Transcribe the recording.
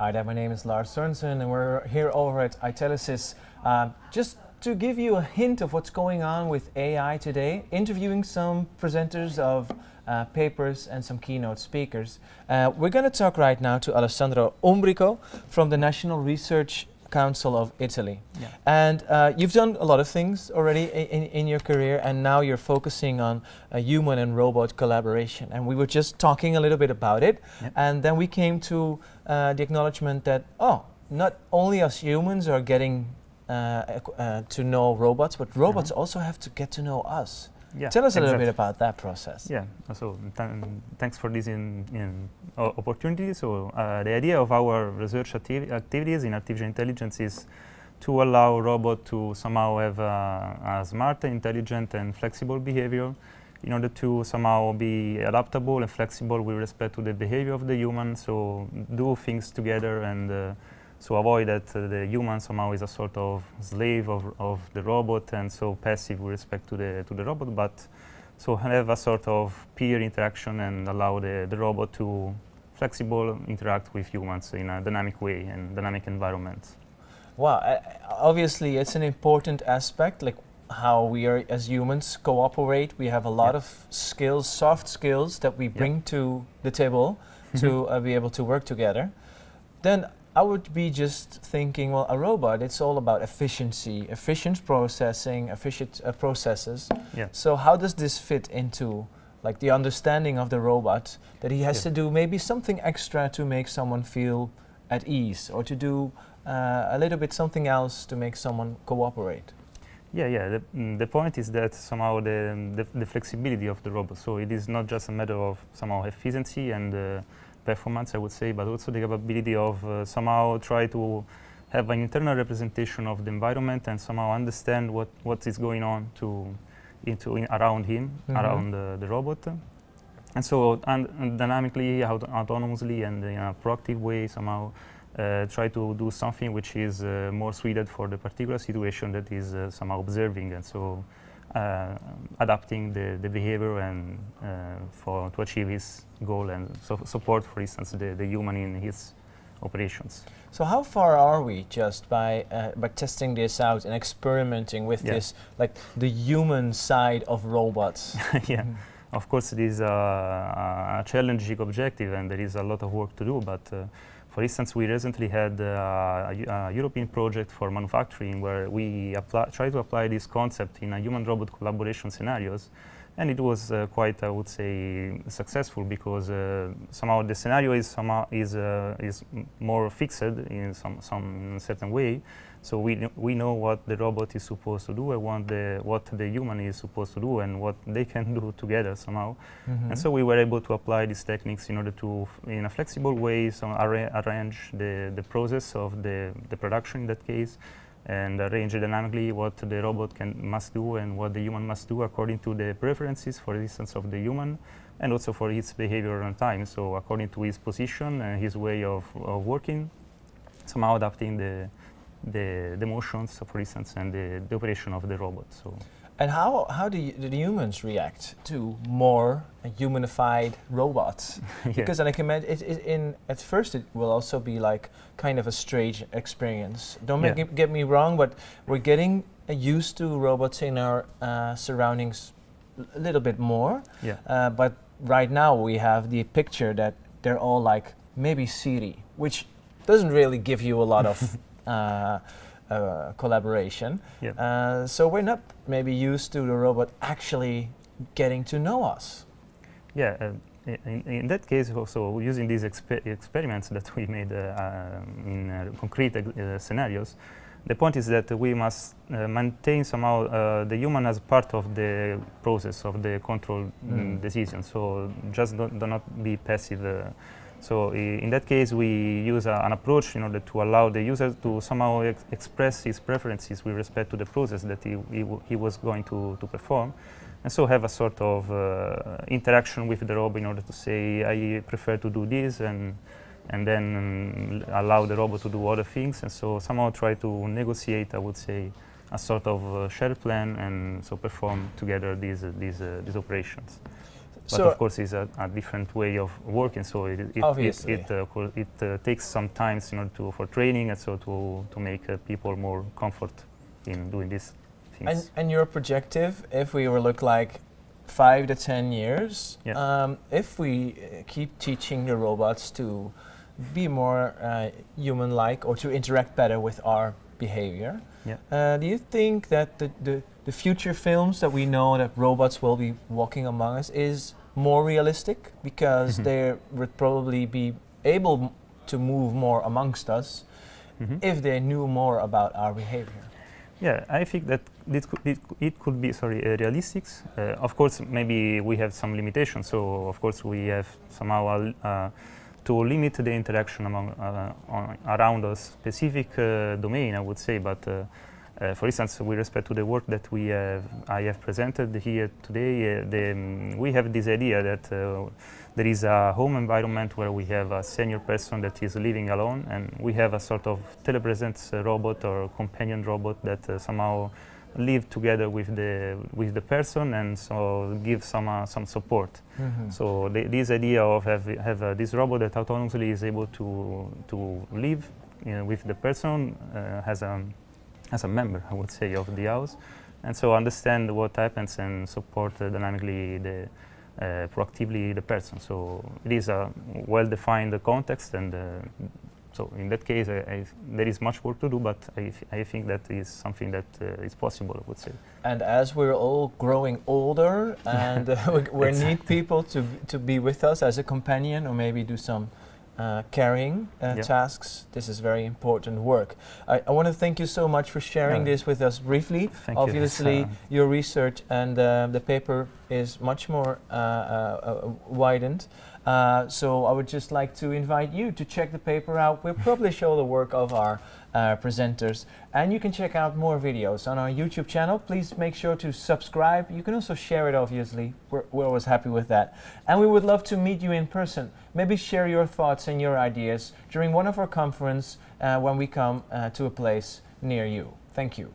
Hi there, my name is Lars Sorensen and we're here over at ISTC. Just to give you a hint of what's going on with AI today, interviewing some presenters of papers and some keynote speakers. We're going to talk right now to Alessandro Umbrico from the National Research Council of Italy. Yeah. And you've done a lot of things already in your career, and now you're focusing on human and robot collaboration. And we were just talking a little bit about it, Yep. and then we came to the acknowledgement that, not only us humans are getting to know robots, but robots also have to get to know us. Yeah, Tell us a little exactly. bit about that process. Yeah, so thanks for this opportunity. So the idea of our research activities in artificial intelligence is to allow robots to somehow have a smart, intelligent and flexible behavior in order to somehow be adaptable and flexible with respect to the behavior of the human, so do things together and so avoid that the human somehow is a sort of slave of the robot and so passive with respect to the robot, but so have a sort of peer interaction and allow the robot to flexible interact with humans in a dynamic way and dynamic environments. Wow, obviously it's an important aspect, like how we are as humans cooperate. We have a lot of skills, soft skills that we bring to the table to be able to work together. Then I would be just thinking, well, a robot, it's all about efficiency, efficient processing, efficient processes. Yeah. So how does this fit into like the understanding of the robot that he has to do maybe something extra to make someone feel at ease, or to do a little bit something else to make someone cooperate? Yeah. The point is that somehow the flexibility of the robot. So it is not just a matter of somehow efficiency and performance, I would say, but also the capability of somehow try to have an internal representation of the environment and somehow understand what is going on around him, around the robot, and so dynamically, autonomously, and in a proactive way somehow try to do something which is more suited for the particular situation that is somehow observing, and so adapting the behavior and to achieve his goal and support, for instance, the human in his operations. So how far are we just by testing this out and experimenting with this, like the human side of robots? Yeah, of course it is a challenging objective and there is a lot of work to do, but for instance, we recently had a European project for manufacturing where we try to apply this concept in a human-robot collaboration scenarios, and it was quite, I would say, successful because somehow the scenario is more fixed in some certain way. So we know what the robot is supposed to do and what the human is supposed to do and what they can do together somehow. And so we were able to apply these techniques in order to, in a flexible way, arrange the process of the production in that case, and arrange dynamically what the robot must do and what the human must do according to the preferences, for instance, of the human, and also for its behavior and time. So according to his position and his way of working, somehow adapting the motions, for instance, and the operation of the robot. So. And how do the humans react to more humanified robots? Because I can imagine at first it will also be like kind of a strange experience. Don't get me wrong, but we're getting used to robots in our surroundings a little bit more. Yeah. But right now we have the picture that they're all like maybe Siri, which doesn't really give you a lot of collaboration. Yeah. So we're not maybe used to the robot actually getting to know us. Yeah, in that case also using these experiments that we made in concrete scenarios, the point is that we must maintain somehow the human as part of the process of the control decision, so just do not be passive. So in that case, we use an approach in order to allow the user to somehow express his preferences with respect to the process that he was going to perform, and so have a sort of interaction with the robot in order to say, I prefer to do this, and then allow the robot to do other things, and so somehow try to negotiate, I would say, a sort of shared plan, and so perform together these operations. So of course, it's a different way of working. So it takes some time, you know, for training, and so to make people more comfort in doing these things. And your projective, if we were look like 5 to 10 years, if we keep teaching the robots to be more human-like or to interact better with our behavior, do you think that the future films that we know that robots will be walking among us is more realistic, because they would probably be able to move more amongst us if they knew more about our behavior? Yeah, I think that it could be realistic. Of course, maybe we have some limitations. So of course we have somehow to limit the interaction around a specific domain, I would say. But for instance, with respect to the work that I have presented here today, we have this idea that there is a home environment where we have a senior person that is living alone, and we have a sort of telepresence robot or companion robot that somehow live together with the person, and so give some support. So this idea of have this robot that autonomously is able to live with the person as a member, I would say, of the house, and so understand what happens and support dynamically proactively the person. So it is a well-defined context, and so in that case, there is much work to do, but I think that is something that is possible, I would say. And as we're all growing older, and we need people to be with us as a companion, or maybe do some carrying tasks, this is very important work. I want to thank you so much for sharing this with us briefly. Thank Obviously, you. your research and the paper is much more widened. So I would just like to invite you to check the paper out. We'll publish all the work of our presenters, and you can check out more videos on our YouTube channel. Please make sure to subscribe. You can also share it, obviously. We're always happy with that. And we would love to meet you in person. Maybe share your thoughts and your ideas during one of our conferences when we come to a place near you. Thank you.